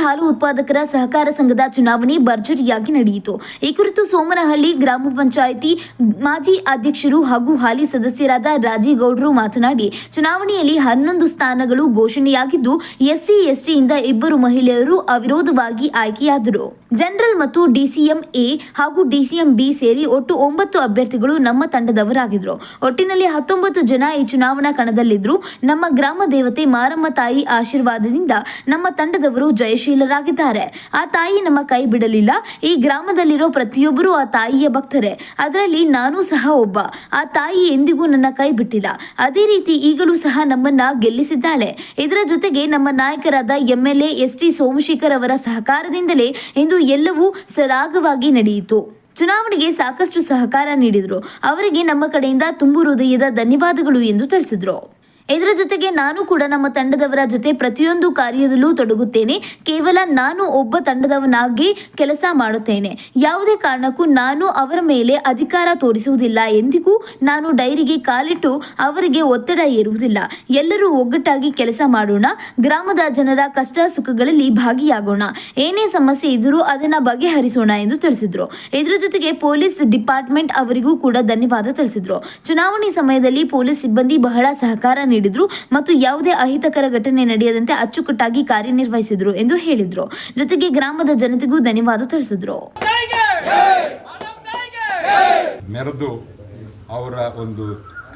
ಹಾಲು ಉತ್ಪಾದಕರ ಸಹಕಾರ ಸಂಘದ ಚುನಾವಣೆ ಭರ್ಜರಿಯಾಗಿ ನಡೆಯಿತು. ಈ ಕುರಿತು ಸೋಮನಹಳ್ಳಿ ಗ್ರಾಮ ಪಂಚಾಯಿತಿ ಮಾಜಿ ಅಧ್ಯಕ್ಷರು ಹಾಗೂ ಹಾಲಿ ಸದಸ್ಯರಾದ ರಾಜೇಗೌಡರು ಮಾತನಾಡಿ, ಚುನಾವಣೆಯಲ್ಲಿ 11 ಸ್ಥಾನಗಳು ಘೋಷಣೆಯಾಗಿದ್ದು, ಎಸ್ಸಿ ಎಸ್ಟಿಯಿಂದ 2 ಮಹಿಳೆಯರು ಅವಿರೋಧವಾಗಿ ಆಯ್ಕೆಯಾದರು. ಜನರಲ್ ಮತ್ತು ಡಿಸಿಎಂ ಎ ಹಾಗೂ ಡಿಸಿಎಂ ಬಿ ಸೇರಿ ಒಟ್ಟು 9 ಅಭ್ಯರ್ಥಿಗಳು ನಮ್ಮ ತಂಡದವರಾಗಿದ್ದರು. ಒಟ್ಟಿನಲ್ಲಿ 19 ಜನ ಈ ಚುನಾವಣಾ ಕಣದಲ್ಲಿದ್ದರು. ನಮ್ಮ ಗ್ರಾಮ ದೇವತೆ ಮಾರಮ್ಮ ತಾಯಿ ಆಶೀರ್ವಾದದಿಂದ ನಮ್ಮ ತಂಡದವರು ಜಯಶೀಲರಾಗಿದ್ದಾರೆ. ಆ ತಾಯಿ ನಮ್ಮ ಕೈ ಬಿಡಲಿಲ್ಲ. ಈ ಗ್ರಾಮದಲ್ಲಿರೋ ಪ್ರತಿಯೊಬ್ಬರು ಆ ತಾಯಿಯ ಭಕ್ತರೇ. ಅದರಲ್ಲಿ ನಾನು ಸಹ ಒಬ್ಬ. ಆ ತಾಯಿ ಎಂದಿಗೂ ನನ್ನ ಕೈ ಬಿಟ್ಟಿಲ್ಲ. ಅದೇ ರೀತಿ ಈಗಲೂ ಸಹ ನಮ್ಮನ್ನ ಗೆಲ್ಲಿಸಿದ್ದಾಳೆ. ಇದರ ಜೊತೆಗೆ ನಮ್ಮ ನಾಯಕರಾದ ಎಂಎಲ್ಎ ಎಸ್ಟಿ ಸೋಮಶೇಖರ್ ಅವರ ಸಹಕಾರದಿಂದಲೇ ಇಂದು ಎಲ್ಲವೂ ಸರಾಗವಾಗಿ ನಡೆಯಿತು. ಚುನಾವಣೆಗೆ ಸಾಕಷ್ಟು ಸಹಕಾರ ನೀಡಿದರು. ಅವರಿಗೆ ನಮ್ಮ ಕಡೆಯಿಂದ ತುಂಬು ಹೃದಯದ ಧನ್ಯವಾದಗಳು ಎಂದು ತಿಳಿಸಿದರು. ಇದರ ಜೊತೆಗೆ ನಾನು ಕೂಡ ನಮ್ಮ ತಂಡದವರ ಜೊತೆ ಪ್ರತಿಯೊಂದು ಕಾರ್ಯದಲ್ಲೂ ತೊಡಗುತ್ತೇನೆ. ಕೇವಲ ನಾನು ಒಬ್ಬ ತಂಡದವನಾಗಿ ಕೆಲಸ ಮಾಡುತ್ತೇನೆ. ಯಾವುದೇ ಕಾರಣಕ್ಕೂ ನಾನು ಅವರ ಮೇಲೆ ಅಧಿಕಾರ ತೋರಿಸುವುದಿಲ್ಲ. ಎಂದಿಗೂ ನಾನು ಡೈರಿಗೆ ಕಾಲಿಟ್ಟು ಅವರಿಗೆ ಒತ್ತಡ ಏರುವುದಿಲ್ಲ. ಎಲ್ಲರೂ ಒಗ್ಗಟ್ಟಾಗಿ ಕೆಲಸ ಮಾಡೋಣ. ಗ್ರಾಮದ ಜನರ ಕಷ್ಟ ಸುಖಗಳಲ್ಲಿ ಭಾಗಿಯಾಗೋಣ. ಏನೇ ಸಮಸ್ಯೆ ಇದ್ದರೂ ಅದನ್ನು ಬಗೆಹರಿಸೋಣ ಎಂದು ತಿಳಿಸಿದರು. ಇದರ ಜೊತೆಗೆ ಪೊಲೀಸ್ ಡಿಪಾರ್ಟ್ಮೆಂಟ್ ಅವರಿಗೂ ಕೂಡ ಧನ್ಯವಾದ ತಿಳಿಸಿದರು. ಚುನಾವಣೆ ಸಮಯದಲ್ಲಿ ಪೊಲೀಸ್ ಸಿಬ್ಬಂದಿ ಬಹಳ ಸಹಕಾರ ನೀಡಿದ್ರು ಮತ್ತು ಯಾವುದೇ ಅಹಿತಕರ ಘಟನೆ ನಡೆಯದಂತೆ ಅಚ್ಚುಕಟ್ಟಾಗಿ ಕಾರ್ಯನಿರ್ವಹಿಸಿದ್ರು ಎಂದು ಹೇಳಿದ್ರು. ಜೊತೆಗೆ ಗ್ರಾಮದ ಜನತೆಗೂ ಧನ್ಯವಾದ ತಿಳಿಸಿದ್ರು. ಮೆರೆದು ಅವರ ಒಂದು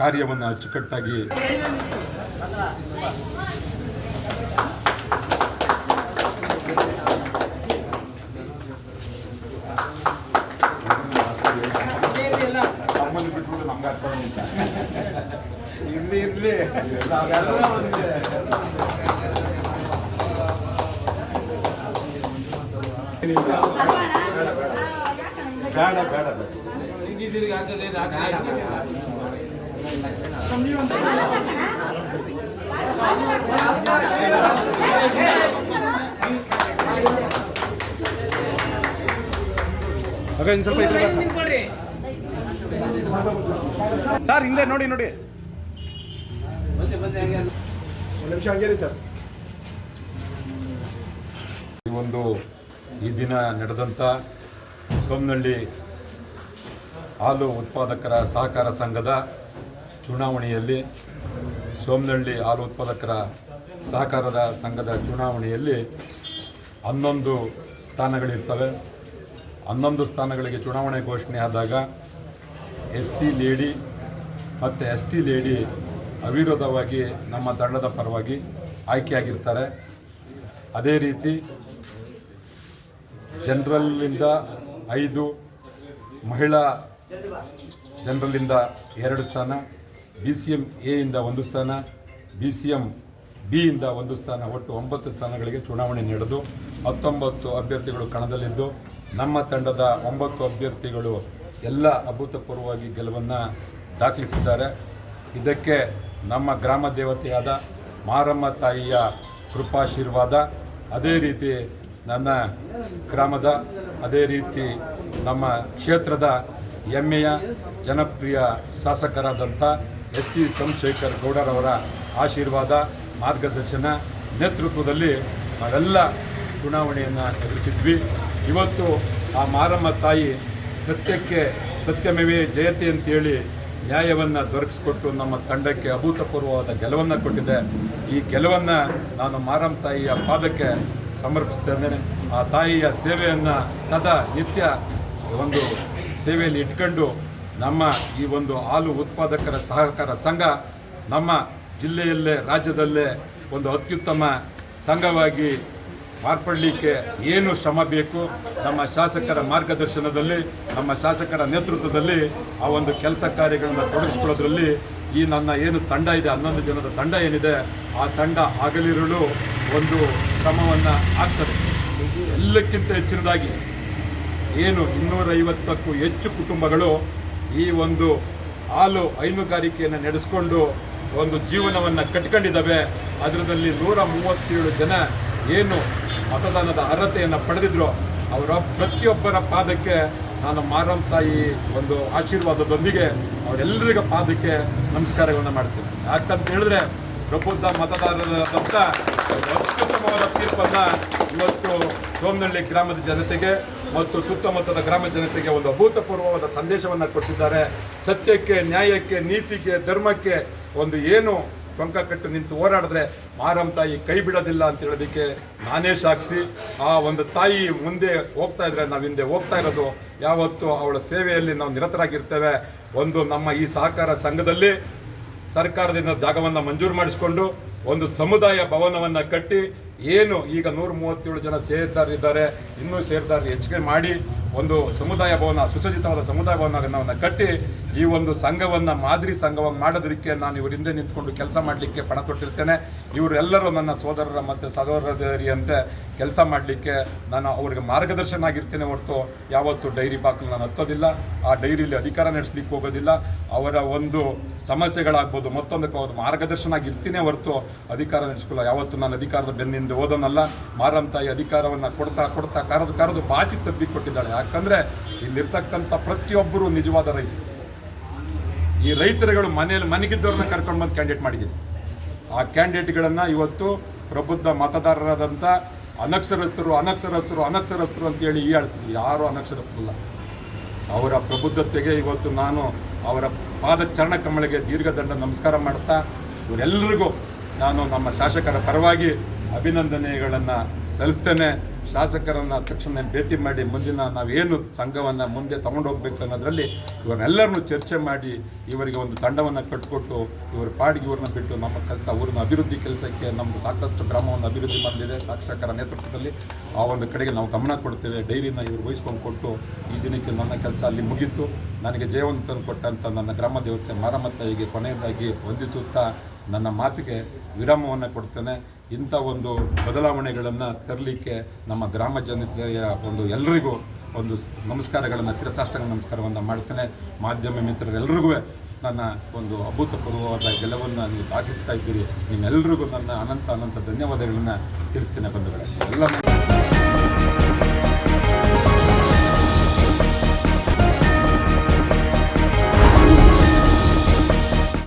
ಕಾರ್ಯವನ್ನು ಅಚ್ಚುಕಟ್ಟಾಗಿ ಇರ್ಲಿ ಸರ್ ಹಿಂದೆ ನೋಡಿ ಈ ದಿನ ನಡೆದಂಥ ಸೋಮನಹಳ್ಳಿ ಹಾಲು ಉತ್ಪಾದಕರ ಸಹಕಾರ ಸಂಘದ ಚುನಾವಣೆಯಲ್ಲಿ ಸೋಮನಹಳ್ಳಿ ಹಾಲು ಉತ್ಪಾದಕರ ಸಹಕಾರದ ಸಂಘದ ಚುನಾವಣೆಯಲ್ಲಿ 11 ಸ್ಥಾನಗಳಿರ್ತವೆ. 11 ಸ್ಥಾನಗಳಿಗೆ ಚುನಾವಣೆ ಘೋಷಣೆ ಆದಾಗ ಎಸ್ಸಿ ಲೇಡಿ ಮತ್ತು ಎಸ್ಟಿ ಲೇಡಿ ಅವಿರೋಧವಾಗಿ ನಮ್ಮ ತಂಡದ ಪರವಾಗಿ ಆಯ್ಕೆಯಾಗಿರ್ತಾರೆ. ಅದೇ ರೀತಿ ಜನರಲ್ಲಿಂದ 5, ಮಹಿಳಾ ಜನರಲ್ಲಿಂದ 2 ಸ್ಥಾನ, BCM ಎ ಇಂದ 1 ಸ್ಥಾನ, BCM ಬಿ ಇಂದ 1 ಸ್ಥಾನ, ಒಟ್ಟು 9 ಸ್ಥಾನಗಳಿಗೆ ಚುನಾವಣೆ ನಡೆದು 19 ಅಭ್ಯರ್ಥಿಗಳು ಕಣದಲ್ಲಿದ್ದು, ನಮ್ಮ ತಂಡದ 9 ಅಭ್ಯರ್ಥಿಗಳು ಎಲ್ಲ ಅಭೂತಪೂರ್ವವಾಗಿ ಗೆಲುವನ್ನು ದಾಖಲಿಸಿದ್ದಾರೆ. ಇದಕ್ಕೆ ನಮ್ಮ ಗ್ರಾಮ ದೇವತೆಯಾದ ಮಾರಮ್ಮ ತಾಯಿಯ ಕೃಪಾಶೀರ್ವಾದ, ಅದೇ ರೀತಿ ನನ್ನ ಗ್ರಾಮದ, ಅದೇ ರೀತಿ ನಮ್ಮ ಕ್ಷೇತ್ರದ ಹೆಮ್ಮೆಯ ಜನಪ್ರಿಯ ಶಾಸಕರಾದಂಥ ಎಸ್ಟಿ ಸೋಮಶೇಖರ್ ಗೌಡರವರ ಆಶೀರ್ವಾದ, ಮಾರ್ಗದರ್ಶನ ನೇತೃತ್ವದಲ್ಲಿ ನಾವೆಲ್ಲ ಚುನಾವಣೆಯನ್ನು ಎದುರಿಸಿದ್ವಿ. ಇವತ್ತು ಆ ಮಾರಮ್ಮ ತಾಯಿ ಸತ್ಯಕ್ಕೆ ಸತ್ಯಮೇವೇ ಜಯತೆ ಅಂತೇಳಿ ನ್ಯಾಯವನ್ನು ದೊರಕಿಸಿಕೊಟ್ಟು ನಮ್ಮ ತಂಡಕ್ಕೆ ಅಭೂತಪೂರ್ವವಾದ ಗೆಲುವನ್ನು ಕೊಟ್ಟಿದೆ. ಈ ಗೆಲುವನ್ನು ನಾನು ಮಾರಮ್ಮ ತಾಯಿಯ ಪಾದಕ್ಕೆ ಸಮರ್ಪಿಸ್ತೇನೆ. ಆ ತಾಯಿಯ ಸೇವೆಯನ್ನು ಸದಾ ನಿತ್ಯ ಒಂದು ಸೇವೆಯಲ್ಲಿ ಇಟ್ಕೊಂಡು ನಮ್ಮ ಈ ಒಂದು ಹಾಲು ಉತ್ಪಾದಕರ ಸಹಕಾರ ಸಂಘ ನಮ್ಮ ಜಿಲ್ಲೆಯಲ್ಲೇ ರಾಜ್ಯದಲ್ಲೇ ಒಂದು ಅತ್ಯುತ್ತಮ ಸಂಘವಾಗಿ ಮಾರ್ಪಡಲಿಕ್ಕೆ ಏನು ಶ್ರಮ ಬೇಕು, ನಮ್ಮ ಶಾಸಕರ ಮಾರ್ಗದರ್ಶನದಲ್ಲಿ, ನಮ್ಮ ಶಾಸಕರ ನೇತೃತ್ವದಲ್ಲಿ ಆ ಒಂದು ಕೆಲಸ ಕಾರ್ಯಗಳನ್ನು ತೊಡಗಿಸ್ಕೊಳ್ಳೋದ್ರಲ್ಲಿ ಈ ನನ್ನ ಏನು ತಂಡ ಇದೆ, 11 ಜನದ ತಂಡ ಏನಿದೆ, ಆ ತಂಡ ಆಗಲಿರಲು ಒಂದು ಶ್ರಮವನ್ನು ಆಗ್ತದೆ. ಎಲ್ಲಕ್ಕಿಂತ ಹೆಚ್ಚಿನದಾಗಿ ಏನು 250ಕ್ಕೂ ಹೆಚ್ಚು ಕುಟುಂಬಗಳು ಈ ಒಂದು ಹಾಲು ಹೈನುಗಾರಿಕೆಯನ್ನು ನಡೆಸ್ಕೊಂಡು ಒಂದು ಜೀವನವನ್ನು ಕಟ್ಕೊಂಡಿದ್ದಾವೆ. ಅದರಲ್ಲಿ 137 ಜನ ಏನು ಮತದಾನದ ಅರ್ಹತೆಯನ್ನು ಪಡೆದಿದ್ರು, ಅವರ ಪ್ರತಿಯೊಬ್ಬರ ಪಾದಕ್ಕೆ ನಾನು ಮಾರಮ್ಮ ತಾಯಿ ಒಂದು ಆಶೀರ್ವಾದದೊಂದಿಗೆ ಅವರೆಲ್ಲರಿಗ ಪಾದಕ್ಕೆ ನಮಸ್ಕಾರಗಳನ್ನು ಮಾಡ್ತೀನಿ. ಯಾಕಂತ ಹೇಳಿದ್ರೆ ಪ್ರಬುದ್ಧ ಮತದಾರರಾದಂಥ ಅತ್ಯುತ್ತಮವಾದ ತೀರ್ಪನ್ನು ಇವತ್ತು ಸೋಮನಹಳ್ಳಿ ಗ್ರಾಮದ ಜನತೆಗೆ ಮತ್ತು ಸುತ್ತಮುತ್ತದ ಗ್ರಾಮ ಜನತೆಗೆ ಒಂದು ಅಭೂತಪೂರ್ವವಾದ ಸಂದೇಶವನ್ನು ಕೊಟ್ಟಿದ್ದಾರೆ. ಸತ್ಯಕ್ಕೆ, ನ್ಯಾಯಕ್ಕೆ, ನೀತಿಗೆ, ಧರ್ಮಕ್ಕೆ ಒಂದು ಏನು ಟೊಂಕ ಕಟ್ಟು ನಿಂತು ಹೋರಾಡಿದ್ರೆ ಮಾರಮ್ಮ ತಾಯಿ ಕೈ ಬಿಡೋದಿಲ್ಲ ಅಂತ ಹೇಳೋದಕ್ಕೆ ನಾನೇ ಸಾಕ್ಷಿ. ಆ ಒಂದು ತಾಯಿ ಮುಂದೆ ಹೋಗ್ತಾ ಇದ್ರೆ ನಾವು ಹಿಂದೆ ಹೋಗ್ತಾ ಇರೋದು. ಯಾವತ್ತು ಅವಳ ಸೇವೆಯಲ್ಲಿ ನಾವು ನಿರತರಾಗಿರ್ತೇವೆ. ಒಂದು ನಮ್ಮ ಈ ಸಹಕಾರ ಸಂಘದಲ್ಲಿ ಸರ್ಕಾರದಿಂದ ಜಾಗವನ್ನು ಮಂಜೂರು ಮಾಡಿಸಿಕೊಂಡು ಒಂದು ಸಮುದಾಯ ಭವನವನ್ನು ಕಟ್ಟಿ ಏನು ಈಗ 137 ಜನ ಸೇರಿದ್ದಾರೆ, ಇನ್ನೂ ಸೇರಿದ್ದಾರೆ ಹೆಚ್ಚಿಗೆ ಮಾಡಿ ಒಂದು ಸಮುದಾಯ ಭವನ, ಸುಸಜ್ಜಿತವಾದ ಸಮುದಾಯ ಭವನವನ್ನು ಕಟ್ಟಿ ಈ ಒಂದು ಸಂಘವನ್ನು ಮಾದರಿ ಸಂಘವನ್ನು ಮಾಡೋದಕ್ಕೆ ನಾನು ಇವ್ರ ಹಿಂದೆ ನಿಂತ್ಕೊಂಡು ಕೆಲಸ ಮಾಡಲಿಕ್ಕೆ ಪಣ ತೊಟ್ಟಿರ್ತೇನೆ. ಇವರೆಲ್ಲರೂ ನನ್ನ ಸೋದರರ ಮತ್ತು ಸಹೋದರಿಯಂತೆ ಕೆಲಸ ಮಾಡಲಿಕ್ಕೆ ನಾನು ಅವರಿಗೆ ಮಾರ್ಗದರ್ಶನ ಆಗಿರ್ತೇನೆ ಹೊರತು ಯಾವತ್ತು ಡೈರಿ ಬಾಗಿಲು ನಾನು ಹತ್ತೋದಿಲ್ಲ. ಆ ಡೈರಿಯಲ್ಲಿ ಅಧಿಕಾರ ನಡೆಸಲಿಕ್ಕೆ ಹೋಗೋದಿಲ್ಲ. ಅವರ ಒಂದು ಸಮಸ್ಯೆಗಳಾಗ್ಬೋದು, ಮತ್ತೊಂದಕ್ಕೆ ಮಾರ್ಗದರ್ಶನ ಆಗಿರ್ತೀನಿ ಹೊರತು ಅಧಿಕಾರ ನಡೆಸ್ಕೊಳ್ಳೋ. ಯಾವತ್ತು ನಾನು ಅಧಿಕಾರದ ಬೆನ್ನಿಂದ ಓದೋನಲ್ಲ. ಮಾರಮ್ಮ ತಾಯಿ ಅಧಿಕಾರವನ್ನು ಕೊಡ್ತಾ ಕರೆದು ಬಾಚಿ ತಪ್ಪಿ ಕೊಟ್ಟಿದ್ದಾಳೆ. ಯಾಕಂದರೆ ಇಲ್ಲಿರ್ತಕ್ಕಂಥ ಪ್ರತಿಯೊಬ್ಬರು ನಿಜವಾದ ರೈತರು. ಈ ರೈತರುಗಳು ಮನೆಗಿದ್ದವ್ರನ್ನ ಕರ್ಕೊಂಡು ಬಂದು ಕ್ಯಾಂಡಿಡೇಟ್ ಮಾಡಿದ್ದೀನಿ. ಆ ಕ್ಯಾಂಡಿಡೇಟ್ಗಳನ್ನು ಇವತ್ತು ಪ್ರಬುದ್ಧ ಮತದಾರರಾದಂಥ ಅನಕ್ಷರಸ್ಥರು ಅಂತೇಳಿ ಹೇಳ್ತೀವಿ. ಯಾರೂ ಅನಕ್ಷರಸ್ಥರಲ್ಲ. ಅವರ ಪ್ರಬುದ್ಧತೆಗೆ ಇವತ್ತು ನಾನು ಅವರ ಪಾದ ಚರಣ ಕಮಳಿಗೆ ದೀರ್ಘದಂಡ ನಮಸ್ಕಾರ ಮಾಡ್ತಾ ಇವರೆಲ್ಲರಿಗೂ ನಾನು ನಮ್ಮ ಶಾಸಕರ ಪರವಾಗಿ ಅಭಿನಂದನೆಗಳನ್ನು ಸಲ್ಲಿಸ್ತೇನೆ. ಶಾಸಕರನ್ನು ತಕ್ಷಣ ಭೇಟಿ ಮಾಡಿ ಮುಂದಿನ ನಾವೇನು ಸಂಘವನ್ನು ಮುಂದೆ ತಗೊಂಡೋಗ್ಬೇಕು ಅನ್ನೋದರಲ್ಲಿ ಇವರನ್ನೆಲ್ಲರನ್ನೂ ಚರ್ಚೆ ಮಾಡಿ ಇವರಿಗೆ ಒಂದು ತಂಡವನ್ನು ಕಟ್ಟಿಕೊಟ್ಟು ಇವರ ಪಾಡಿಗೆ ಇವ್ರನ್ನ ಬಿಟ್ಟು ನಮ್ಮ ಕೆಲಸ ಊರಿನ ಅಭಿವೃದ್ಧಿ ಕೆಲಸಕ್ಕೆ ನಮ್ಮದು ಸಾಕಷ್ಟು ಗ್ರಾಮವನ್ನು ಅಭಿವೃದ್ಧಿ ಮಾಡಲಿದೆ. ಶಾಸಕರ ನೇತೃತ್ವದಲ್ಲಿ ಆ ಒಂದು ಕಡೆಗೆ ನಾವು ಗಮನ ಕೊಡ್ತೇವೆ. ಡೈರಿನ ಇವರು ವಹಿಸ್ಕೊಂಡು ಕೊಟ್ಟು ಈ ದಿನಕ್ಕೆ ನನ್ನ ಕೆಲಸ ಅಲ್ಲಿ ಮುಗೀತು. ನನಗೆ ಜಯವನ್ನು ತಂದು ಕೊಟ್ಟಂಥ ನನ್ನ ಗ್ರಾಮ ದೇವತೆ ಮಾರಮ್ಮ ತಾಯಿಗೆ ಕೊನೆಯದಾಗಿ ವಂದಿಸುತ್ತಾ ನನ್ನ ಮಾತಿಗೆ ವಿರಾಮವನ್ನು ಕೊಡ್ತೇನೆ. ಇಂಥ ಒಂದು ಬದಲಾವಣೆಗಳನ್ನು ತರಲಿಕ್ಕೆ ನಮ್ಮ ಗ್ರಾಮ ಜನತೆಯ ಒಂದು ಎಲ್ಲರಿಗೂ ಒಂದು ನಮಸ್ಕಾರಗಳನ್ನು, ಶಿರಸಾಷ್ಟಾಂಗ ನಮಸ್ಕಾರವನ್ನು ಮಾಡ್ತೇನೆ. ಮಾಧ್ಯಮ ಮಿತ್ರರೆಲ್ಲರಿಗೂ ನನ್ನ ಒಂದು ಅಭೂತಪೂರ್ವವಾದ ಗೆಲುವನ್ನು ನೀವು ದಾಖಲಿಸ್ತಾ ಇದ್ದೀರಿ. ನಿಮ್ಮೆಲ್ಲರಿಗೂ ನನ್ನ ಅನಂತ ಧನ್ಯವಾದಗಳನ್ನು ತಿಳಿಸ್ತೇನೆ ಬಂಧುಗಳೇ. ಎಲ್ಲ